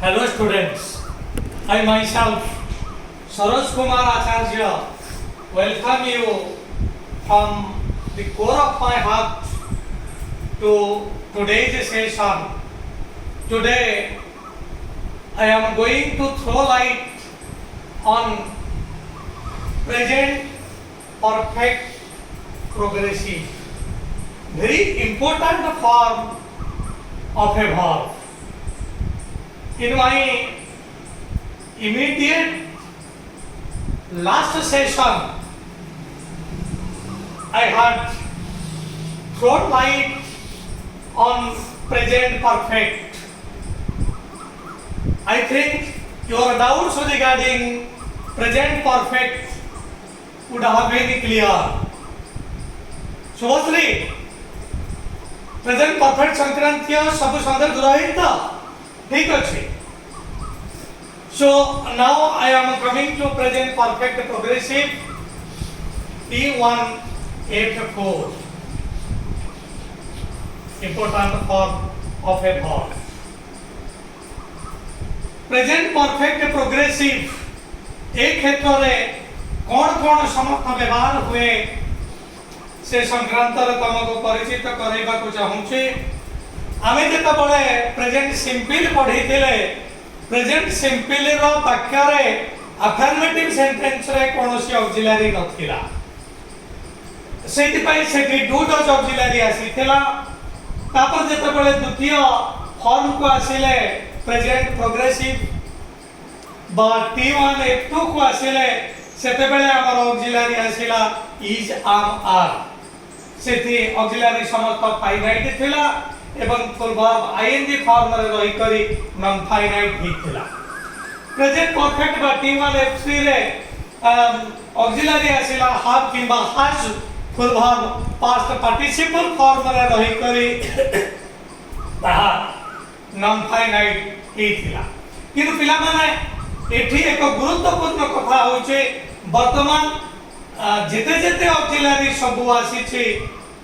Hello students, I myself Saroj Kumar Acharya welcome you from the core of my heart to today's session. Today I am going to throw light on present perfect progressive, very important form of a verb. In my immediate last session, I had thrown light on present perfect. I think your doubts regarding present perfect would have been clear. Subhasri, present perfect संक्रांतीय सब संदर्भ रहित ठीक अच्छे. So now I am coming to present perfect progressive T1 F4, important form of a verb. Present perfect progressive एक क्षेत्र में कौन समर्थ व्यवहार हुए से संक्रांतर तुमको परिचित कराइबा को चाहूचे. आमे जेता बळे प्रेजेंट सिंपल पढी थिले, प्रेजेंट सिंपल रो वाक्य रे अफर्मेटिव सेंटेंस रे कोनोसी ऑक्सिलरी नथिला. सेति पई सेति डू डज ऑक्सिलरी आसीथिला. तापर जेता बळे द्वितीय फॉर्म को आसीले प्रेजेंट प्रोग्रेसिव बा T1 F2 को आसीले सेते बेले हमर ऑक्सिलरी आसीला इज आम आर. सेति ऑक्सिलरी समस्त फाइनाइट थिला एवं फुल वर्ब आईएनजी फॉर्म रे रही करी नॉन फाइनाइट ही थिला. प्रेजेंट परफेक्ट बा T1 F3 रे ऑक्सिलरी आसीला हैव किंबा has. Full verb past participle form रे रही करी ताहा नॉन फाइनाइट ही थिला. किंतु पिला माने एठी एक गुरुत्वपूर्ण कथा होचे वर्तमान जेते जेते ऑक्सिलरी सब आसी छी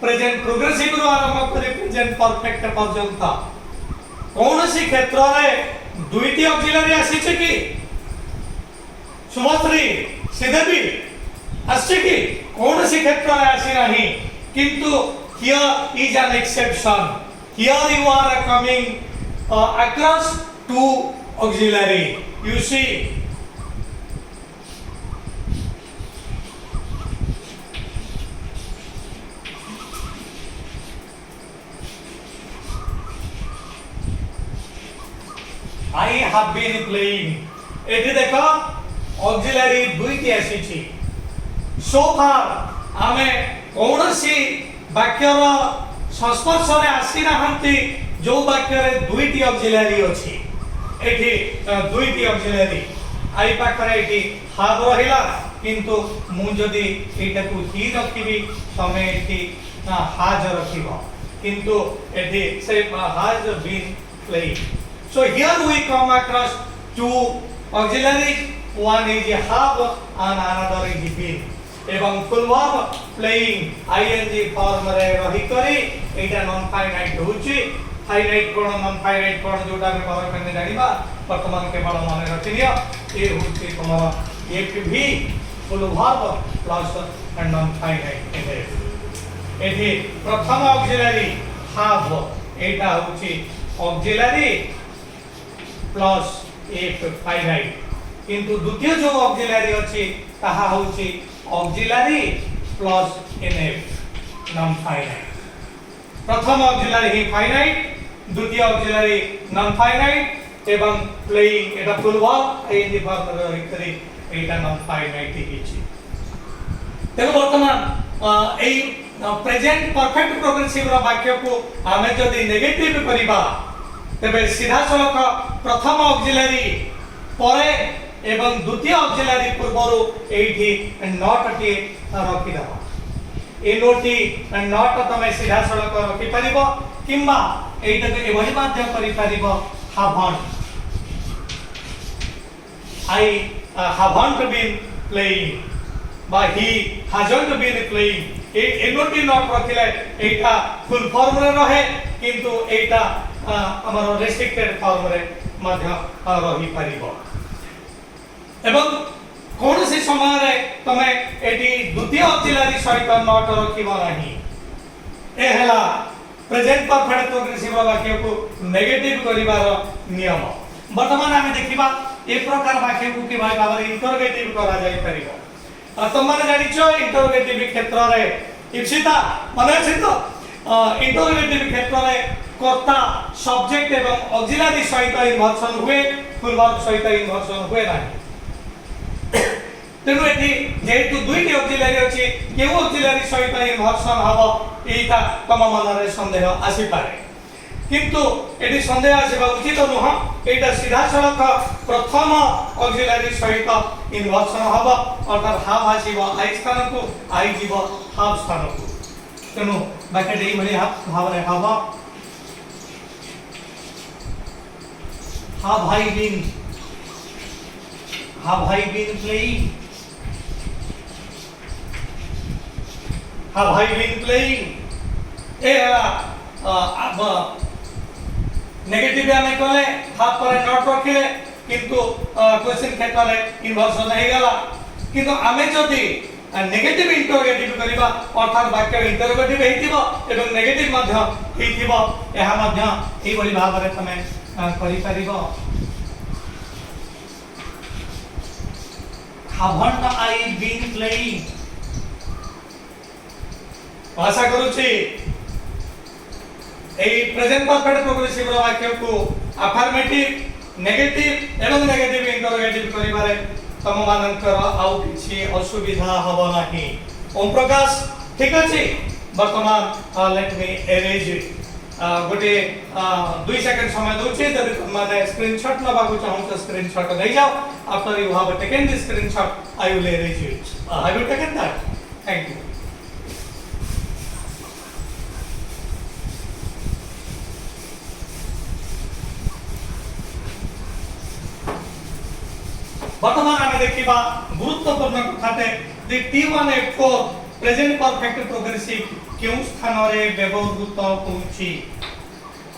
प्रेजेंट प्रोग्रेसिव रो आरंभ करी प्रेजेंट परफेक्ट पर्यंत कोनोसी क्षेत्र रे दुईटी ऑक्सिलरी आसी छी कि सुमश्री सिद्धबी आसी कि कोनोसी क्षेत्र रे आसी नाही. किंतु here is an exception. Here you are coming across to auxiliary. You see, I have been playing. एठी देखो ऑक्सिलरी दुईटी आसीछि. So far आमे कोनोसी वाक्यर संस्पर्श रे आसी नाहंती जो वाक्य रे दुईटी ऑक्सिलरी अछि. एठी दुईटी ऑक्सिलरी आई पाखरे एठी हाव रहिला किंतु मु जदी एटा को ही रखिबी तमे एठी हाज रखिबो किंतु एठी से has been playing. So here we come across to auxiliary. One is have and another is been. एवं full verb playing ING form रे रही करी एटा नॉन फाइनाइट होची. फाइनाइट कोन नॉन फाइनाइट कोन जोटा में बार करने जानिबा वर्तमान केवल मन रखिनियो. ए होची तमरा एक भी full verb plus and non finite एथे. एथे प्रथम ऑक्सिलरी हाव एटा होची ऑक्सिलरी प्लस एफ फाइनाइट. किंतु द्वितीय जो ऑक्सिलरी अछि ताहा होची auxiliary plus NF non finite. प्रथम ऑक्सिलरी ही फाइनाइट, द्वितीय ऑक्सिलरी नॉन फाइनाइट एवं प्लेइंग एटा फुल वर्ब आईएनजी फॉर्म रे रही करी एटा नॉन फाइनाइट हिची. तेनो वर्तमान एई प्रेजेंट परफेक्ट प्रोग्रेसिव रो वाक्य को आमे जदी नेगेटिव करिबा तबे सीधा सलख प्रथम ऑक्सिलरी परे एवं द्वितीय ऑक्सिलरी पूर्वरु एठी नॉट टी रखि दबा. ए नोटी नॉट तमे सीधा सलख रखि परिबो किंबा एटा के एवढी माध्यम करि परिबो haven't. I haven't been playing বা he hasn't been playing. ए नोटी नॉट रखिले एटा फुल फॉर्म रे रहे किंतु एटा हमर रेस्ट्रिक्टेड फॉर्म रे मध्य रही परिबो एवं कौन सी समय रे तमे एटी द्वितीय ऑक्सिलरी सहित नॉट रखिबो नाही ए हला प्रेजेंट परफेक्ट प्रोग्रेसिव वाक्य को नेगेटिव करिवार नियम वर्तमान आमे देखिबा ए प्रकार वाक्य को कि भाई भाबरे इंटरोगेटिव करा जाय परिबो तुम माने जानिछो इंटरोगेटिव क्षेत्र रे इप्सिता माने अछि तो इंटरोगेटिव क्षेत्र रे कर्ता सब्जेक्ट एवं ऑक्सिलरी सहित इन्वर्सन हुए फुल वर्ब सहित इन्वर्सन हुए नाही तेनु एठी जेतु दुईटी ऑक्सिलरी अछि केउ ऑक्सिलरी सहित इन्वर्सन हबो एटा तम मनरे संदेह आसी पारे किंतु एठी संदेह आसीबा उचित नुह एटा सीधा सड़क प्रथम ऑक्सिलरी सहित इन्वर्सन हबो अर्थात हाव आसीबो आई स्थान को आई जीवो हाव स्थान को तेनु बाकी देई भली भाव रे हबो how I been playing have I been playing ए अब नेगेटिव आमे कहले हाफ पर नॉट रखिले किंतु क्वेश्चन क्षेत्र रे इन्वर्सन हे गला किंतु आमे जदी नेगेटिव इंटरोगेटिव करिबा अर्थात वाक्य इंटरोगेटिव हेतिबो एवं नेगेटिव मध्य हेतिबो एहा मध्य एई बली भाव रे तमे करि परिबो haven't I been playing आशा करूची ए प्रेजेंट परफेक्ट प्रोग्रेसिव वाक्य को अफर्मेटिव नेगेटिव एवं नेगेटिव इंटरोगेटिव करिबारे तम मानकर आउ किछि असुविधा हबो नाही ओम प्रकाश ठीक अछि वर्तमान लेट मी एरेज गोटे 2 सेकंड समय दोछि जदि माने स्क्रीनशॉट नबाकू चाहू तो स्क्रीनशॉट नै जाओ after you have taken this screenshot I will erase it have you taken that thank you वर्तमान आमे देखिबा गुरुत्वपूर्ण कथाते the T184 present perfect progressive केउ स्थान रे व्यवहृत होउची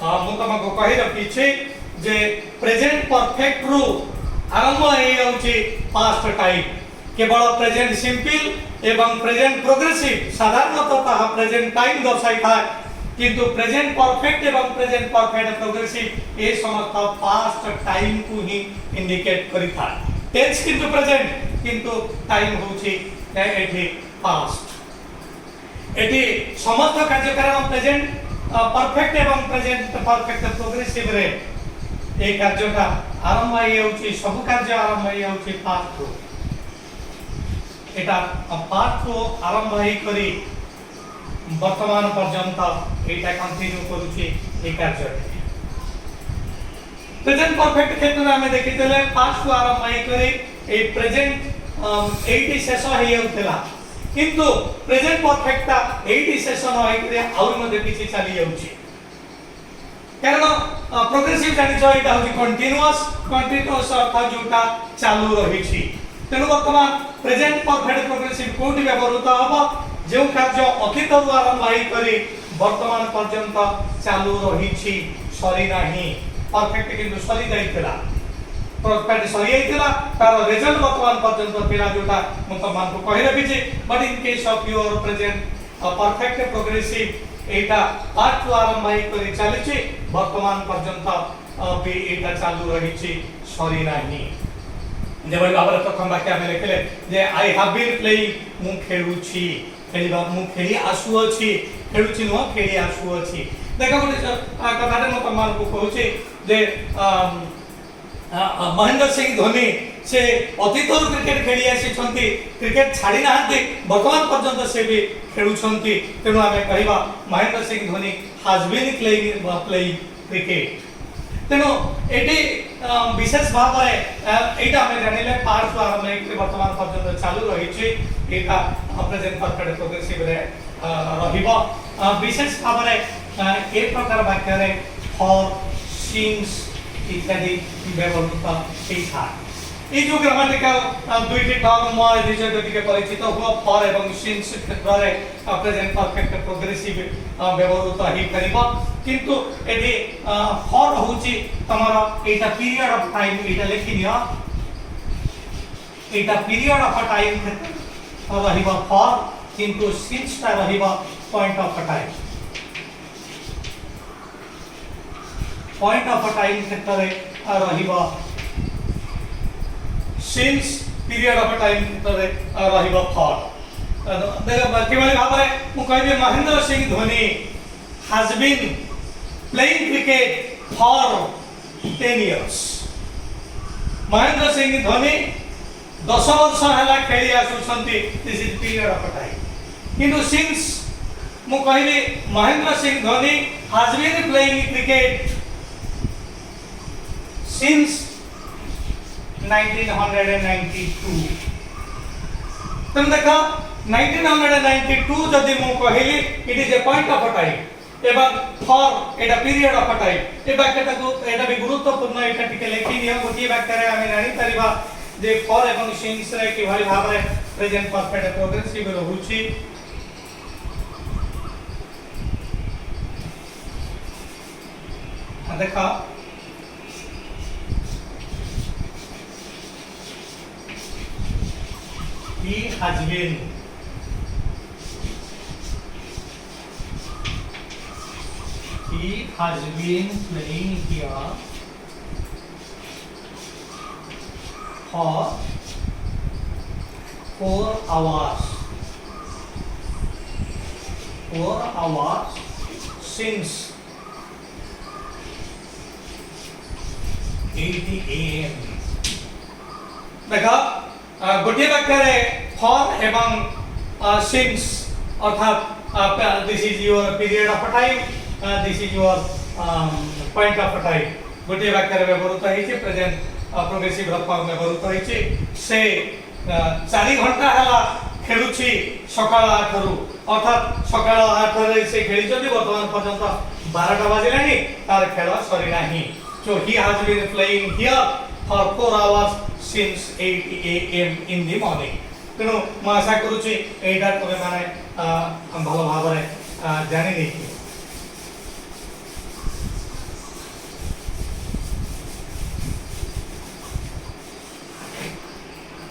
मु तमको कहि रखिछि जे प्रेजेंट परफेक्ट रु आरंभ हे होउची पास्ट टाइम केवल प्रेजेंट सिंपल एवं प्रेजेंट प्रोग्रेसिव साधारणतः प्रेजेंट टाइम दर्शाई था किंतु प्रेजेंट परफेक्ट एवं प्रेजेंट परफेक्ट प्रोग्रेसिव ए समस्त पास्ट टाइम को ही इंडिकेट करि था टेंस किंतु प्रेजेंट किंतु टाइम होउची एठी पास्ट एटी समस्त कार्यक्रम प्रेजेंट परफेक्ट एवं प्रेजेंट परफेक्ट प्रोग्रेसिव रे ए कार्यटा आरंभ हे होउची सब कार्य आरंभ हे होउची पास्ट को एटा पास्ट को आरंभ हे करी वर्तमान पर्यंत एटा कंटिन्यू करूची ए कार्य प्रेजेंट परफेक्ट क्षेत्र में देखितले पास्ट को आरंभ हे करी ए प्रेजेंट 80 शेष हे होतला किंतु प्रेजेंट परफेक्ट ता 80 शेष न हे करी आउर मध्ये किछि चली जाउची कारण प्रोग्रेसिव जानि छ एटा होची कंटीन्यूअस अर्थ जोटा चालू रही छी तेनु वर्तमान प्रेजेंट परफेक्ट प्रोग्रेसिव कोठी व्यवहृत हबो जे कार्य अतीत रु आरंभ हे करी वर्तमान पर्यंत चालू रही छी सरी नाही परफेक्ट किंतु सरी जाइतला परफेक्ट सरी जाइतला तार रिजल्ट वर्तमान पर्यंत पिला जोटा म तमान को कहि रखिछि but in case of your present perfect progressive एटा पार्ट टू आरंभ हे करी चलिछि वर्तमान पर्यंत बी एटा चालू रही छी सरी नाही जेबे बाबर प्रथम वाक्य हम लिखले जे आई हैव बीन प्लेइंग मु खेलुछि खेलिबा मु खेली आसु अछि खेलुछि न खेली आसु अछि देखा बोले कथाटे म तमान को कहूछि जे महेंद्र सिंह धोनी से अतीतर क्रिकेट खेली आसी छंती क्रिकेट छाड़ी नाहंती वर्तमान पर्यंत से भी खेलु छंती तेनु आमे कहिबा Mahendra Singh Dhoni has been playing cricket तेनु एटी विशेष भाव रे एटा हम जानिले पार्ट आरंभ हे वर्तमान पर्यंत चालू रही छी एटा प्रेजेंट परफेक्ट प्रोग्रेसिव रे रहिबो विशेष भाव रे ए प्रकार वाक्य रे फॉर सीन्स इत्यादि व्यवहृत हेई था ए जो ग्रामेटिकल दुईटी टर्म म रिजल्ट दिके परिचित हुआ फॉर एवं सीन्स क्षेत्र रे प्रेजेंट परफेक्ट प्रोग्रेसिव व्यवहृत हेई परिबो किंतु एडी फॉर होची तमरो एटा पीरियड ऑफ टाइम एटा लिखि नियो एटा पीरियड ऑफ टाइम रहिबा फॉर किंतु सिंस ता रहिबा point of time point of time क्षेत्र रे रहिबा सिंस पीरियड ऑफ टाइम क्षेत्र रे रहिबा फॉर देखो किबले भाबरे मु कहबे Mahendra Singh Dhoni has been playing cricket for 10 years Mahendra Singh Dhoni 10 वर्ष हला खेली आसुछंती this is period of time किंतु सिंस मु कहबे Mahendra Singh Dhoni has been playing cricket since 1992 तुम देखो 1992 जदि मु कहली it is a point of time एवं for Etah period of time ए वाक्यटा को एटा भी गुरुत्वपूर्ण एटा टिके लेखि नियो गोटी वाक्य रे आमे जानि परिबा जे फॉर एवं सिंस रे कि भाई भाबरे प्रेजेंट परफेक्ट प्रोग्रेसिव रहउची देखा he has been playing here for 4 hours since 8 AM देखा गोटे वाक्य रे फॉर एवं सिंस अर्थात this is your period of time this is your point of time गोटे वाक्य रे व्यवहृत होइছে प्रेजेंट प्रोग्रेसिव फॉर्म में व्यवहृत होइছে से 4 घंटा हला खेलुछि सकाळ 8 रु अर्थात सकाळ 8 रे से खेली जदी वर्तमान पर्यंत 12टा बाजिलानी तार खेल सरी नाही so he has been playing here for 4 hours since 8 AM in the morning तेणु मु आशा करूची एटा तबे माने भलो भाबरे जानि नै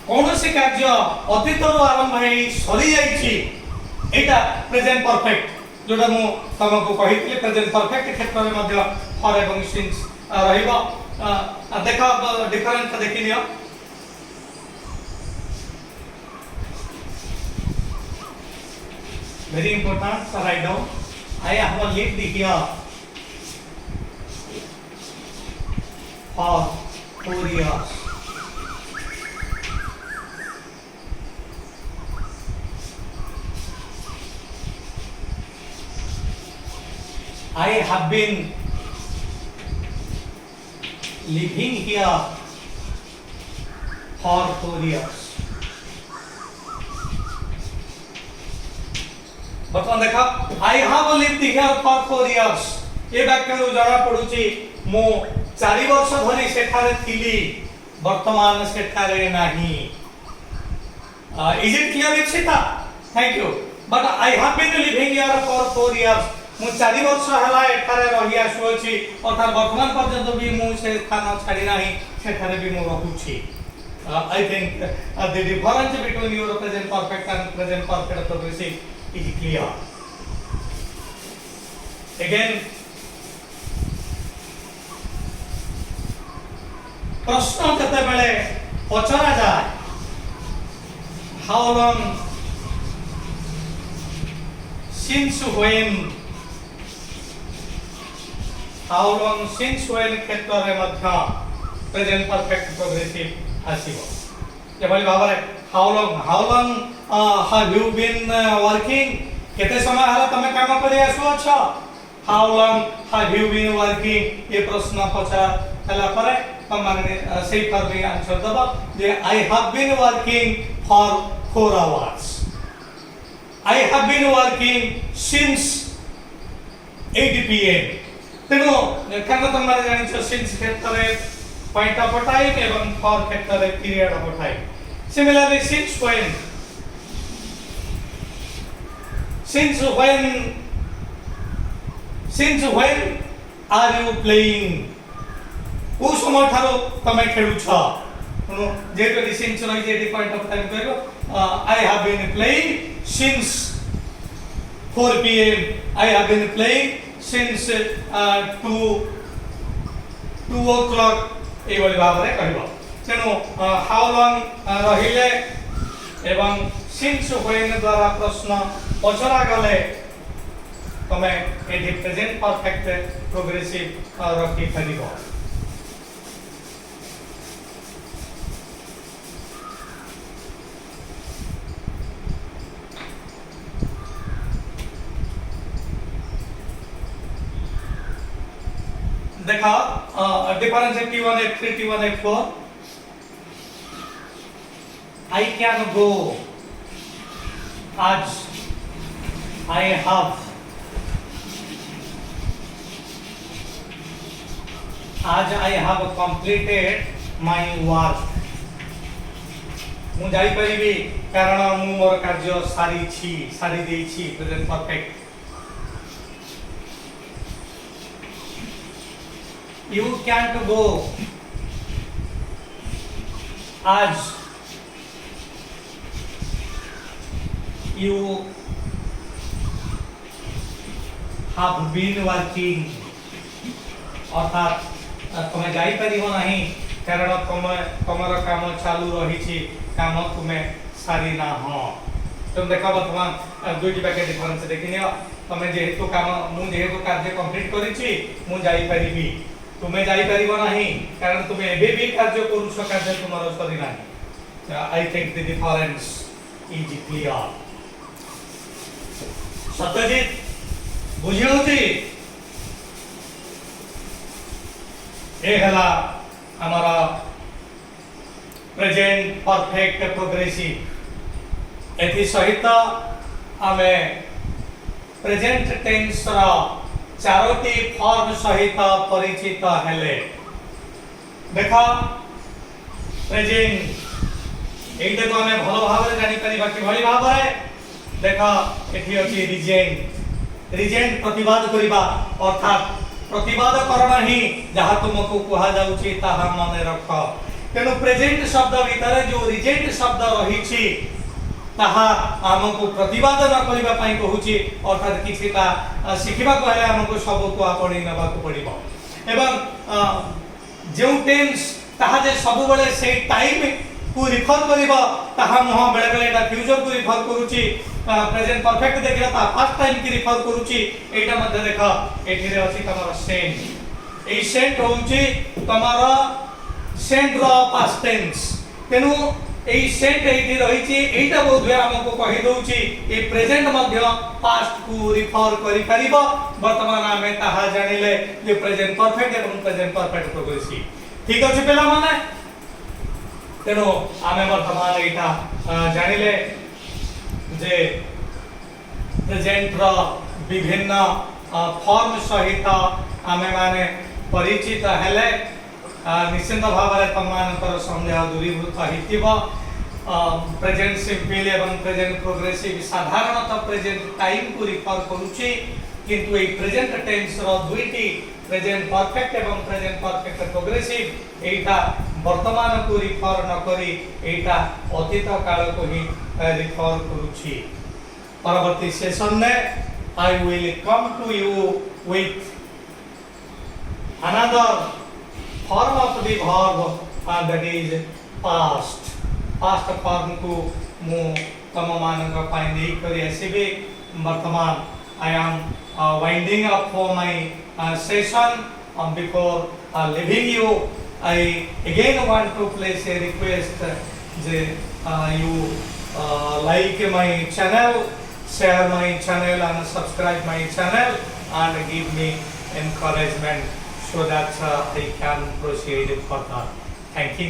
कौनसी कार्य अतीत आरंभ है सरी जाइछि एटा प्रेजेंट परफेक्ट जोटा मु तुमको कहितले प्रेजेंट परफेक्ट क्षेत्र में मध्य फॉर एवं सिंस रहिबा देखा डिफरेंस देखि लियो very important so write down I have lived here for 4 years I have been living here for 4 years बर्तमान देखा I have lived here for 4 years ये वाक्य नु जणा पडुची मो 4 वर्ष धरि सेठारे थिली वर्तमान सेठारे नाही इज इट क्लियर इच्छिता thank you but I have been living here for 4 years मु 4 वर्ष हला एठारे रहि आसुछि अर्थात वर्तमान पर्यंत भी मु से स्थान छाडी नाही सेठारे भी मु रहूछि I think the difference between your present perfect and present perfect progressive is clear. Again, प्रश्न केते बेले पचरा जाय how long since when क्षेत्र रे मध्य प्रेजेंट परफेक्ट प्रोग्रेसिव आसीबो जेबली भाबरे how long have you been working केते समय हला तमे काम करि आसु छ how long have you been working ये प्रश्न पचा हला परे हम माने सही पर भी आंसर दबा जे I have been working for 4 hours I have been working since 8 PM तेनो कान तुम माने जानि छ since क्षेत्र रे पॉइंट ऑफ टाइम एवं फॉर क्षेत्र रे period of time Similarly, since since when are you playing को समय ठारो तमे खेलुछ जेहेतु सिंस रही जे पॉइंट ऑफ टाइम कहलो I have been playing since 4 p.m. I have been playing since 2 o'clock ए बली भाव रे कहबो तेनो how long रहिले एवं since when द्वारा प्रश्न पचरा गले तमे एडी प्रेजेंट परफेक्ट प्रोग्रेसिव रखि परिबो देखा डिफरेंस है T1 F3 T1 F4 I can go आज I have आज I have completed my work मु जाई परिबी कारण मु मोर कार्य सारी देछि present perfect You can't go आज you have been working अर्थात तुम जाई परिबो नहीं कारण तुमर काम चालू रही काम तुम्हें सारी ना हो तुम देखो वर्तमान दुईटी पैकेट डिफरेंस देखिनियो तुम जेहेतु काम मु जेहेतु कार्य कंप्लीट करिछि मु जाई परिबी तुम्हें जाई परिबो नहीं कारण तुम्हें एबे भी कार्य करूछ कार्य तुम्हारो सरी नाही I think the difference is clear Satyajit बुझियोती ए हला हमारा प्रेजेंट परफेक्ट प्रोग्रेसिव एथि सहित आमे प्रेजेंट टेंस रा चारोटी फॉर्म सहित परिचित हेले देखा प्रेजेंट एइटे तो हमें भलो भाबरे जानि परिबा कि भली भाबरे देखा एथि अछि रिजेंट प्रतिवाद करिबा अर्थात प्रतिवाद करना ही जहा तुमको कहा जाउछि ताहा मने रख तेनु प्रेजेंट शब्द भीतर जो रिजेंट शब्द रही छी ताहा हमको प्रतिवाद न करिबा पई कहूची अर्थात किछिटा शिखिबा कहले हमको सब को आपणी नबा को पड़िबो एवं जो टेंस ताहा जे सब बेले से टाइम को रिफर करिबो ताहा मोह बेले बेले एटा फ्यूचर को रिफर करूची प्रेजेंट परफेक्ट देखिला ता पास्ट टाइम की रिफर करूची एटा मध्ये देखा एठी रे अछि तमरा सेंट ए सेंट होउची तमरा सेंट रो पास्ट टेंस तेनु ए सेंट एठी रहिची एटा बोधवे हमको कहि दोउची ए प्रेजेंट मध्ये पास्ट को रिफर करि परिबो वर्तमान हमें ताहा जानिले जे प्रेजेंट परफेक्ट एवं प्रेजेंट परफेक्ट प्रोग्रेसिव ठीक अछि पेला माने तेनु हमें वर्तमान एटा जानिले जे प्रेजेंट रो विभिन्न फॉर्म सहित आमे माने परिचित हेले निश्चित भाव में तमानकर संदेह दूरीभूत हितिबो प्रेजेंट सिंपल एवं प्रेजेंट प्रोग्रेसिव साधारणतः प्रेजेंट टाइम को रिफर करूची किंतु ए प्रेजेंट टेंस रो दुईटी प्रेजेंट परफेक्ट एवं प्रेजेंट परफेक्ट प्रोग्रेसिव एटा वर्तमान को रिफर न करी एटा अतीत काल को ही रिफर करूची परवर्ती सेशन में I will come to you with another form of the verb that is past form को मु तम मानक पाई दे करी आसीबे वर्तमान I am winding up for my session before leaving you I again want to place a request that you like my channel share my channel and subscribe my channel and give me encouragement so that I can proceed further. Thank you.